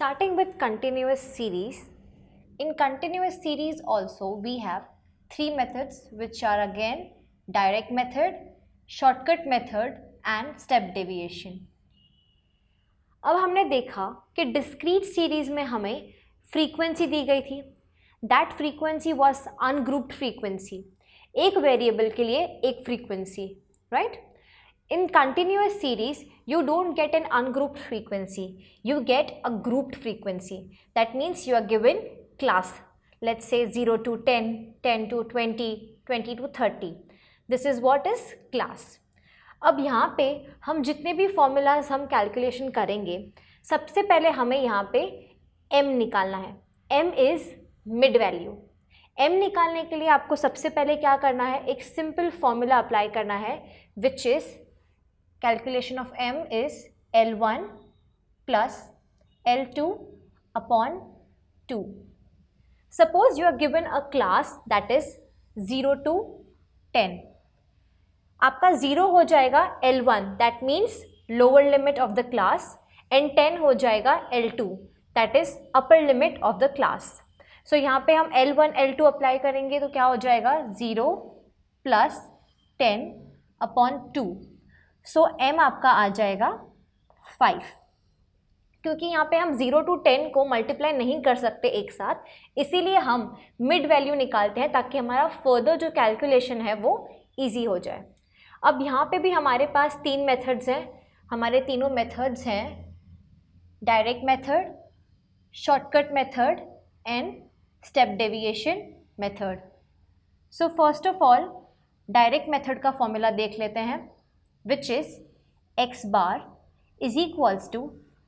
Starting with continuous series. In continuous series also we have three methods which are again direct method, shortcut method and step deviation. अब हमने देखा कि discrete series में हमें frequency दी गई थी. That frequency was ungrouped frequency. एक variable के लिए एक frequency, right? In continuous series, you don't get an ungrouped frequency. You get a grouped frequency. That means you are given class. Let's say 0 to 10, 10 to 20, 20 to 30. This is what is class. अब यहाँ पे हम जितने भी formulas हम calculation करेंगे, सबसे पहले हमें यहाँ पे m निकालना है. m is mid value. m निकालने के लिए आपको सबसे पहले क्या करना है, एक सिंपल फॉर्मूला अप्लाई करना है, which is calculation of m is L1 plus L2 upon 2. Suppose you are given a class that is 0 to 10. आपका 0 हो जाएगा L1, that means lower limit of the class, and 10 हो जाएगा L2, that is upper limit of the class. So यहाँ पे हम L1 L2 apply करेंगे तो क्या हो जाएगा 0 plus 10 upon 2. सो m आपका आ जाएगा 5. क्योंकि यहाँ पे हम 0 to 10 को मल्टीप्लाई नहीं कर सकते एक साथ, इसीलिए हम मिड वैल्यू निकालते हैं ताकि हमारा फर्दर जो कैलकुलेशन है वो इजी हो जाए. अब यहाँ पे भी हमारे पास तीन मेथड्स हैं. हमारे तीनों मेथड्स हैं direct method, shortcut method and step deviation method. So first of all direct method का फॉर्मूला देख लेते हैं, which is x bar is equals to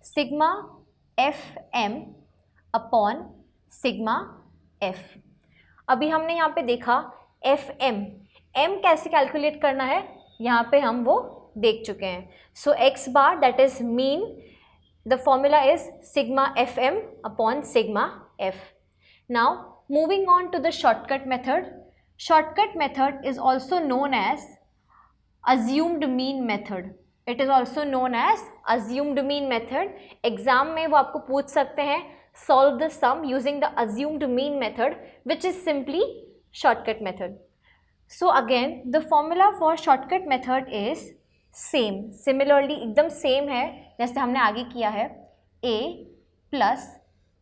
sigma fm upon sigma f. अभी हमने यहाँ पे देखा fm, m कैसे कैलकुलेट करना है यहाँ पे हम वो देख चुके हैं. सो x bar that is mean, the formula is sigma fm upon sigma f. Now moving on to the shortcut method. Shortcut method is also known as assumed mean method. It is also known as assumed mean method. Exam में वो आपको पूछ सकते हैं solve the sum using the assumed mean method, which is simply shortcut method. So again the formula for shortcut method is same. Similarly एकदम same है जैसे हमने आगे किया है, a plus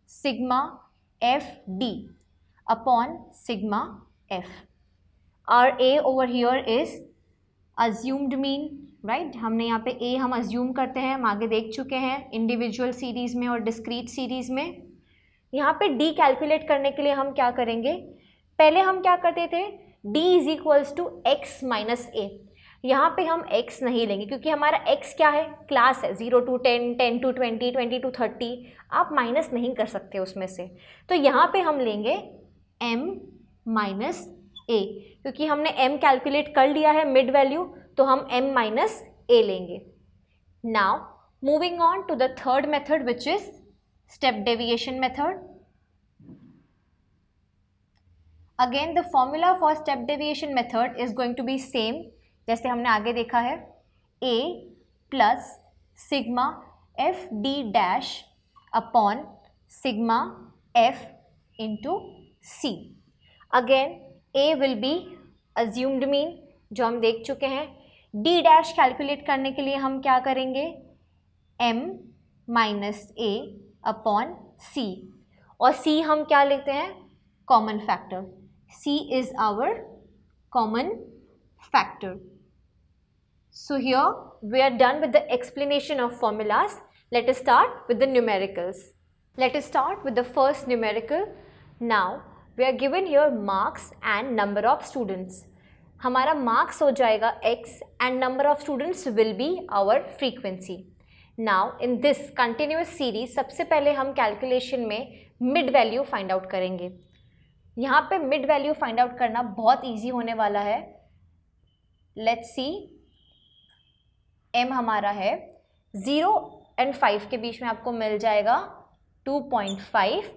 sigma f d upon sigma f. Our a over here is assumed mean, right? हमने यहाँ पे a हम assume करते हैं, हम आगे देख चुके हैं इंडिविजुअल सीरीज़ में और डिस्क्रीट सीरीज़ में. यहाँ पे d कैलकुलेट करने के लिए हम क्या करेंगे, पहले हम क्या करते थे, d is equals to x minus a. यहाँ पे हम x नहीं लेंगे क्योंकि हमारा x क्या है, क्लास है, 0 to 10, 10 to 20, 20 to 30. आप माइनस नहीं कर सकते उसमें से, तो यहाँ पे हम लेंगे m माइनस a. क्योंकि हमने m कैलकुलेट कर लिया है मिड वैल्यू, तो हम m माइनस a लेंगे. Now moving on to the third method which is step deviation method. Again the formula for step deviation method is going to be same जैसे हमने आगे देखा है, a plus sigma F D dash upon sigma f into c. Again a will be assumed mean जो हम देख चुके हैं. d डैश कैलकुलेट करने के लिए हम क्या करेंगे, m minus a upon c, और c हम क्या लेते हैं, common factor. c is our common factor. So here we are done with the explanation of formulas. Let us start with the numericals. Let us start with the first numerical. Now we are given here marks and number of students. हमारा marks हो जाएगा x and number of students will be our frequency. Now in this continuous series सबसे पहले हम calculation में mid value find out करेंगे. यहाँ पे mid value find out करना बहुत easy होने वाला है. Let's see, m हमारा है 0 and 5 के बीच में आपको मिल जाएगा 2.5,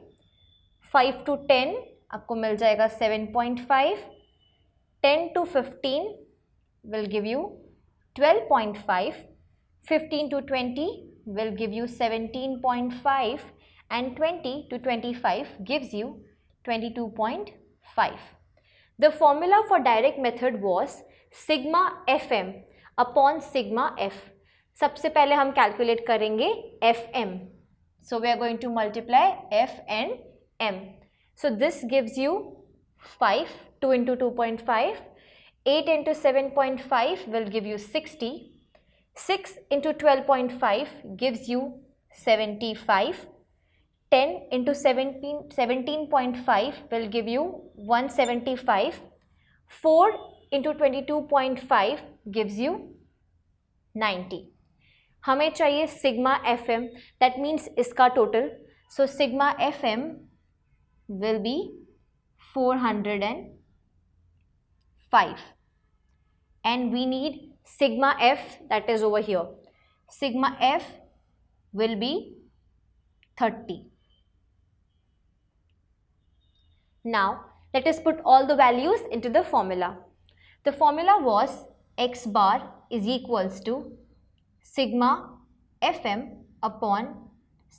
5 to 10 आपको मिल जाएगा 7.5, 10 to 15 will give you 12.5, 15 to 20 will give you 17.5 and 20 to 25 gives you 22.5. The formula for direct method was sigma fm upon sigma f. सबसे पहले हम कैलकुलेट करेंगे fm. So we are going to multiply f and m. So this gives you 5, 2 into 2.5, 8 into 7.5 will give you 60, 6 into 12.5 gives you 75, 10 into 17.5 will give you 175, 4 into 22.5 gives you 90. हमें चाहिए sigma F M, that means इसका total. So sigma F M will be 405 and we need sigma f, that is over here. Sigma f will be 30. Now let us put all the values into the formula. The formula was x bar is equals to sigma fm upon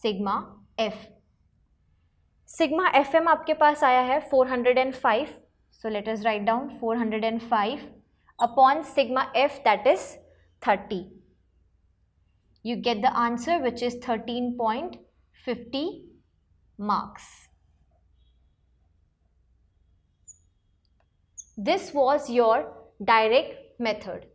sigma f. Sigma fm आपके पास आया है 405. So let us write down 405 upon sigma f, that is 30. You get the answer, which is 13.50 marks. This was your direct method.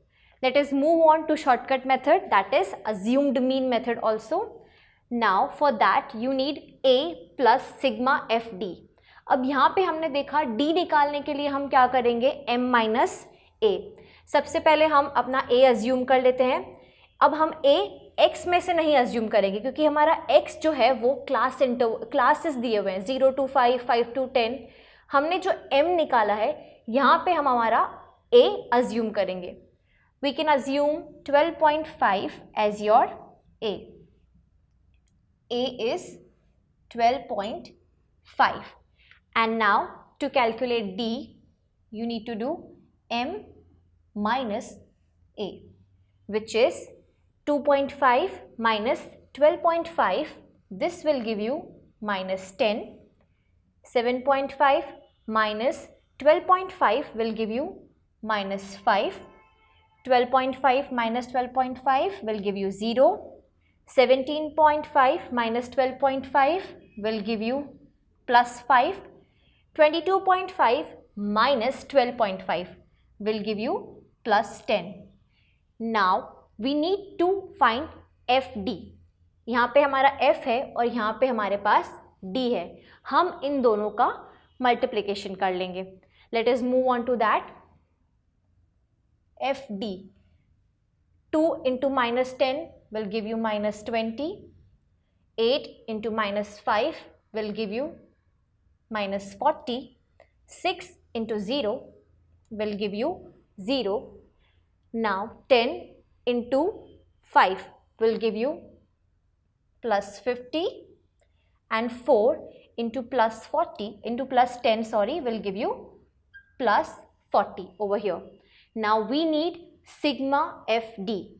Let us move on to shortcut method, that is assumed mean method also. Now for that you need a plus sigma fd. अब यहाँ पे हमने देखा d निकालने के लिए हम क्या करेंगे, m minus a. सबसे पहले हम अपना a assume कर लेते हैं. अब हम a x में से नहीं assume करेंगे क्योंकि हमारा x जो है वो क्लासेस दिए हुए हैं 0 to 5, 5 to 10. हमने जो m निकाला है यहाँ पे हम हमारा a assume करेंगे. We can assume 12.5 as your a. A is 12.5. And now to calculate d, you need to do m minus a, which is 2.5 minus 12.5. This will give you minus 10. 7.5 minus 12.5 will give you minus 5. 12.5 minus 12.5 will give you 0. 17.5 minus 12.5 will give you plus 5. 22.5 minus 12.5 will give you plus 10. Now we need to find fd. यहाँ पे हमारा f है और यहाँ पे हमारे पास d है. हम इन दोनों का मल्टीप्लिकेशन कर लेंगे. Let us move on to that. fd, 2 into minus 10 will give you minus 20, 8 into minus 5 will give you minus 40, 6 into 0 will give you 0. Now 10 into 5 will give you plus 50 and 4 into plus 10 will give you plus 40 over here. Now we need sigma fd.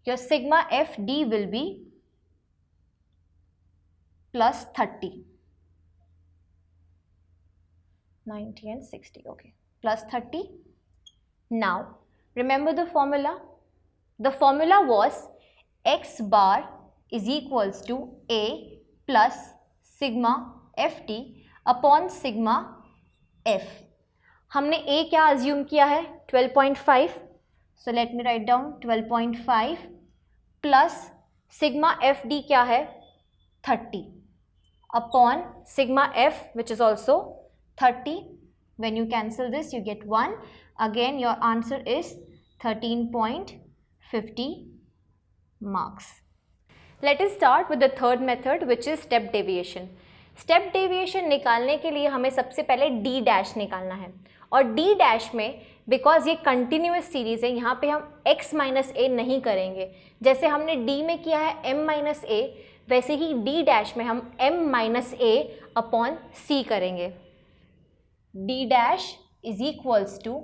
Your sigma fd will be plus 30. 90 and 60, okay, plus 30. Now remember the formula. The formula was x bar is equals to a plus sigma ft upon sigma f. हमने a क्या assume किया है, 12.5. So let me write down 12.5 plus sigma fd क्या है, 30 upon sigma f, which is also 30. When you cancel this you get 1. Again your answer is 13.50 marks. Let us start with the third method, which is step deviation. Step deviation निकालने के लिए हमें सबसे पहले D dash निकालना है और D dash में बिकॉज ये कंटिन्यूस सीरीज है यहाँ पे हम x माइनस ए नहीं करेंगे. जैसे हमने d में किया है m माइनस ए, वैसे ही डी डैश में हम m minus A upon C करेंगे. D dash is equals to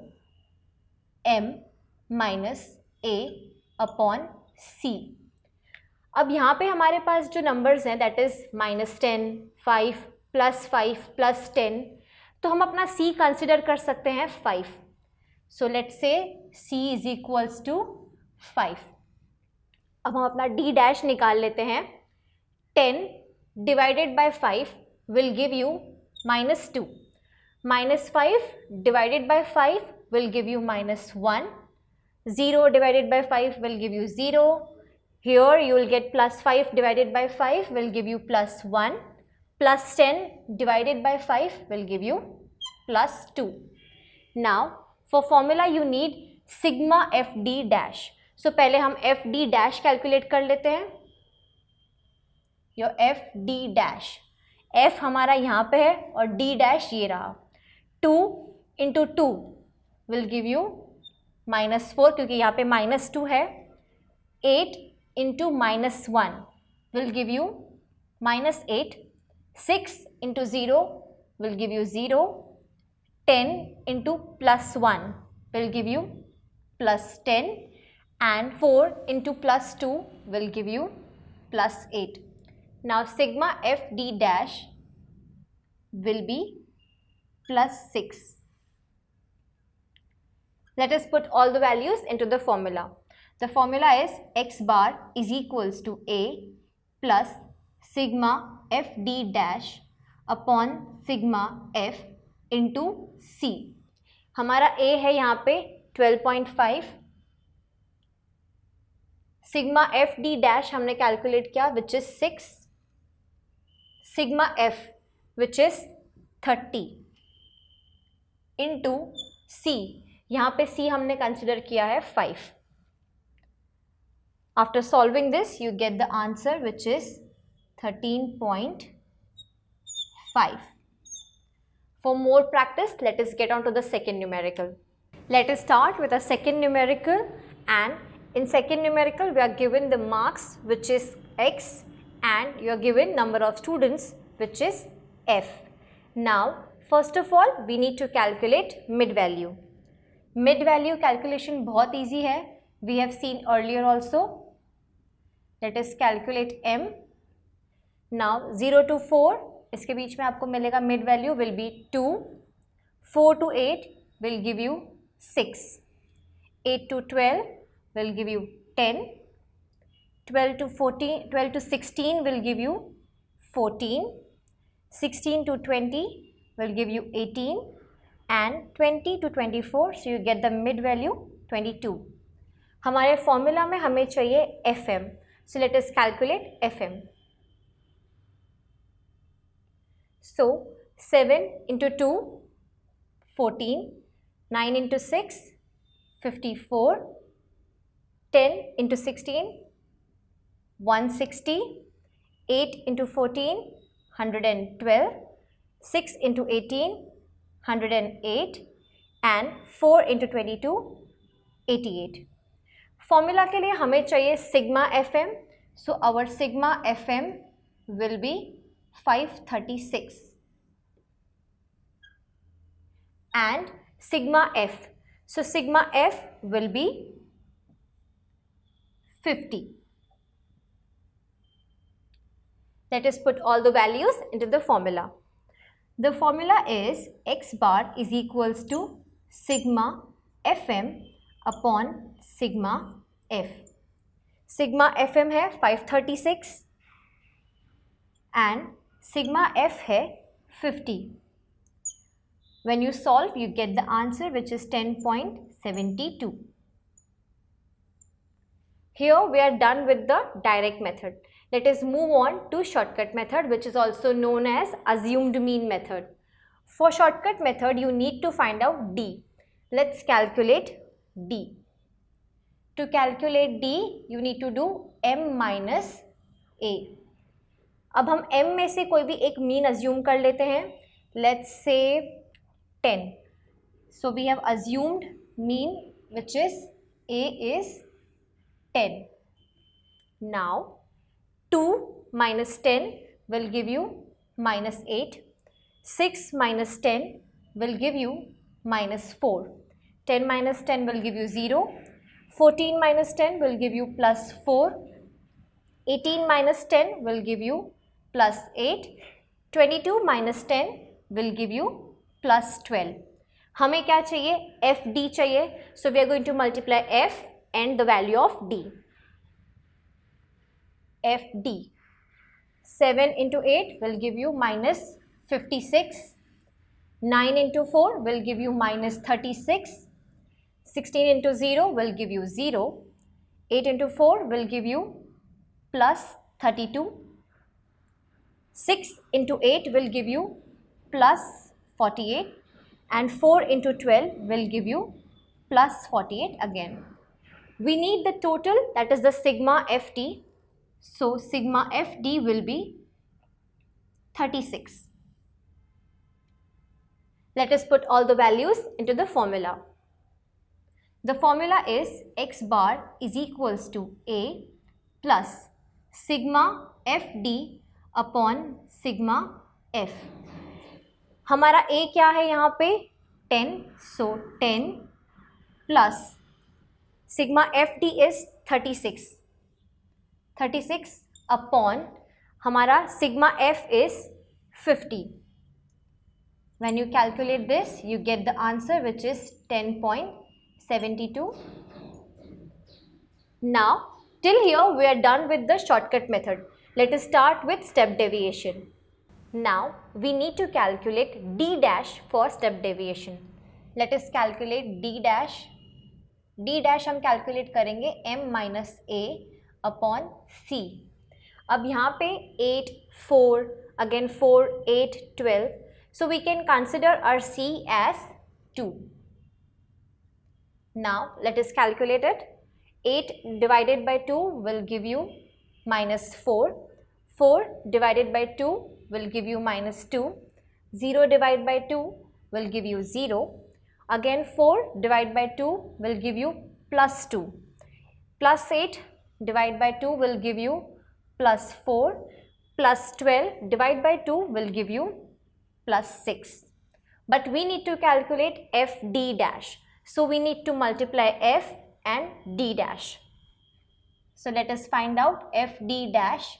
m minus A upon C. अब यहाँ पे हमारे पास जो नंबर्स हैं दैट इज़ -10, 5, +5, +10, तो हम अपना c कंसिडर कर सकते हैं 5. So let's say c is equals to 5. अब हम अपना d डैश निकाल लेते हैं. 10 divided by 5 will give you -2. -5 divided by 5 will give you -1. 0 divided by 5 will give you 0. Here you will get +5 divided by 5 will give you +1. +10 divided by 5 will give you +2. Now for formula you need sigma fd dash. So पहले हम fd dash calculate कर लेते हैं. Your fd dash, f हमारा यहाँ पे है और d dash ये रहा. 2 into 2 will give you -4 क्योंकि यहाँ पे -2 है. 8 into -1 will give you -8. 6 into 0 will give you 0. 10 into +1 will give you +10 and 4 into +2 will give you +8. Now sigma fd dash will be +6. Let us put all the values into the formula. The formula is x bar is equals to a plus sigma fd dash upon sigma f into c. हमारा a है यहाँ पे 12.5. sigma fd dash हमने calculate किया which is 6. sigma f which is 30 into c. यहाँ पे c हमने consider किया है 5. After solving this you get the answer which is 13.5. For more practice let us get on to the second numerical. Let us start with a second numerical, and in second numerical we are given the marks which is x and you are given number of students which is f. Now first of all we need to calculate mid value. Mid value calculation बहुत easy है. We have seen earlier also. Let us calculate m. Now 0 to 4 इसके बीच में आपको मिलेगा mid value will be 2. 4 to 8 will give you 6. 8 to 12 will give you 10. 12 to 16 will give you 14. 16 to 20 will give you 18 and 20 to 24, so you get the mid value 22. हमारे formula में हमें चाहिए fm, so let us calculate fm. So 7 into 2 14, 9 into 6 54, 10 into 16 160, 8 into 14 112, 6 into 18 108 and 4 into 22 88. Formula के लिए हमें चाहिए sigma fm, so our sigma fm will be 536 and sigma f, so sigma f will be 50. Let us put all the values into the formula. The formula is x bar is equals to sigma fm upon sigma f. Sigma fm है 536 and sigma f है 50. When you solve you get the answer which is 10.72. Here we are done with the direct method. Let us move on to shortcut method, which is also known as assumed mean method. For shortcut method you need to find out d. Let's calculate d. To calculate d you need to do m minus a. अब हम m में से कोई भी एक mean assume कर लेते हैं. Let's say 10. So we have assumed mean which is a is 10. Now 2 minus 10 will give you minus 8. 6 minus 10 will give you minus 4. 10 minus 10 will give you 0. 14 minus 10 will give you plus 4. 18 minus 10 will give you plus 8. 22 minus 10 will give you plus 12. हमें क्या चाहिए? FD चाहिए. So we are going to multiply F and the value of D. FD. 7 into 8 will give you minus 56. 9 into 4 will give you minus 36. 16 into 0 will give you 0. 8 into 4 will give you plus 32. 6 into 8 will give you plus 48. And 4 into 12 will give you plus 48 again. We need the total, that is the sigma FD. So sigma FD will be 36. Let us put all the values into the formula. The formula is x bar is equals to A plus sigma FD upon sigma F. हमारा A क्या है यहाँ पे? 10. So 10 plus sigma FD is 36. 36 upon हमारा sigma F is 50. When you calculate this, you get the answer which is 10.72. Now, till here we are done with the shortcut method. Let us start with step deviation. Now, we need to calculate D dash for step deviation. Let us calculate D dash. D dash हम calculate करेंगे M minus A upon C. अब यहाँ पे 8, 4, again 4, 8, 12. So we can consider our C as 2. Now let us calculate it. 8 divided by 2 will give you minus 4. 4 divided by 2 will give you minus 2. 0 divided by 2 will give you 0. Again 4 divided by 2 will give you plus 2. Plus 8 divided by 2 will give you plus 4. Plus 12 divided by 2 will give you plus 6. But we need to calculate FD dash. So we need to multiply F and D dash. So let us find out FD dash,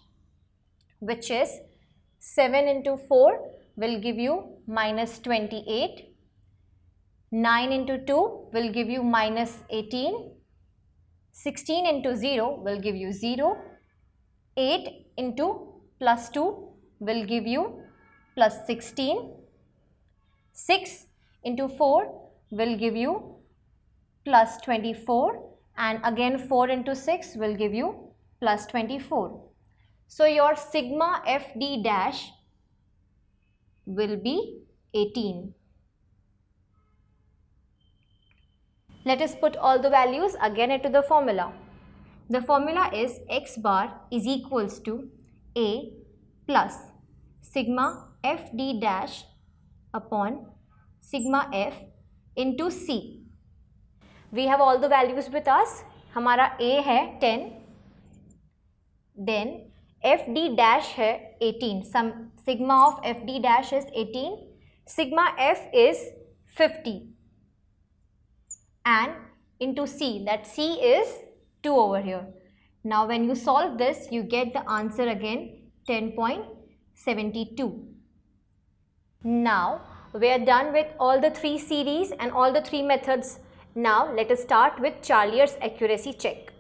which is 7 into 4 will give you minus 28. 9 into 2 will give you minus 18. 16 into 0 will give you 0. 8 into plus 2 will give you plus 16. 6 into 4 will give you plus 24, and again 4 into 6 will give you plus 24. So your sigma FD dash will be 18. Let us put all the values again into the formula. The formula is x bar is equals to A plus sigma FD dash upon sigma F into C. We have all the values with us. हमारा A है 10, then FD dash है 18. Some sigma of FD dash is 18. Sigma F is 50. And into C, that C is 2 over here. Now when you solve this, you get the answer again 10.72. Now we are done with all the 3 series and all the 3 methods. Now let us start with Charlier's accuracy check.